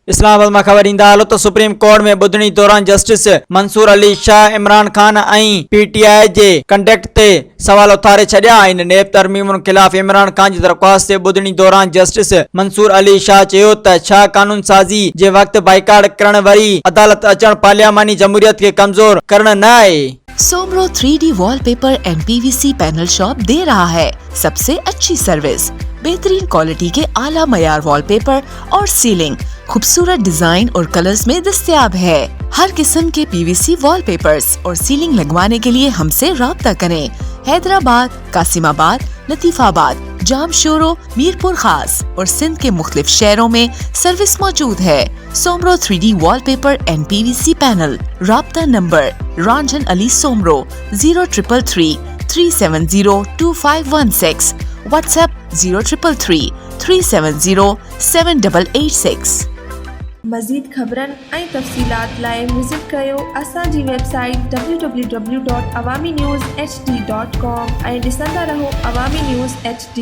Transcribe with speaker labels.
Speaker 1: इस्लामाबाद में खबर ईंदा हलो तो सुप्रीम कोर्ट में ॿुधणी दौरान जस्टिस मंसूर अली शाह इमरान खान ऐं पीटीआई जे कंडक्ट ते सवाल उथारे छॾिया आहिनि। नेब तरमीमुनि खिलाफ़ इमरान खान जी दरख़्वास्त ते ॿुधणी दौरान जस्टिस मंसूर अली शाह चयो त छा कानून साज़ी जे वक़्तु बाइकाट करण वरी अदालत अचण पार्लियामानी जमहूरियत खे कमज़ोर करण न आहे।
Speaker 2: Soomro 3D wallpaper and PVC panel shop दे रहा है सबसे अच्छी सर्विस, बेहतरीन क्वालिटी के आला मयार वॉलपेपर और सीलिंग खूबसूरत डिजाइन और कलर्स में दस्तयाब है। हर किस्म के PVC वॉलपेपर्स और सीलिंग लगवाने के लिए हमसे राब्ता करें। हैदराबाद, कासिमाबाद, लतीफाबाद, जामशोरो, मीरपुर खास और सिंध के मुख्तलिफ शहरों में सर्विस मौजूद है। Soomro 3D wallpaper and PVC panel. राब्ता नंबर रंजन अली सोमरो 0333 370 2516, व्हाट्सएप 0333 370 7886।
Speaker 3: मज़ीद ख़बरनि ऐं तफ़सीलात लाइ विज़िट कयो असांजी वेबसाइट www.awamiNewsHD.com ऐं ॾिसंदा रहो अवामी न्यूज़ HD।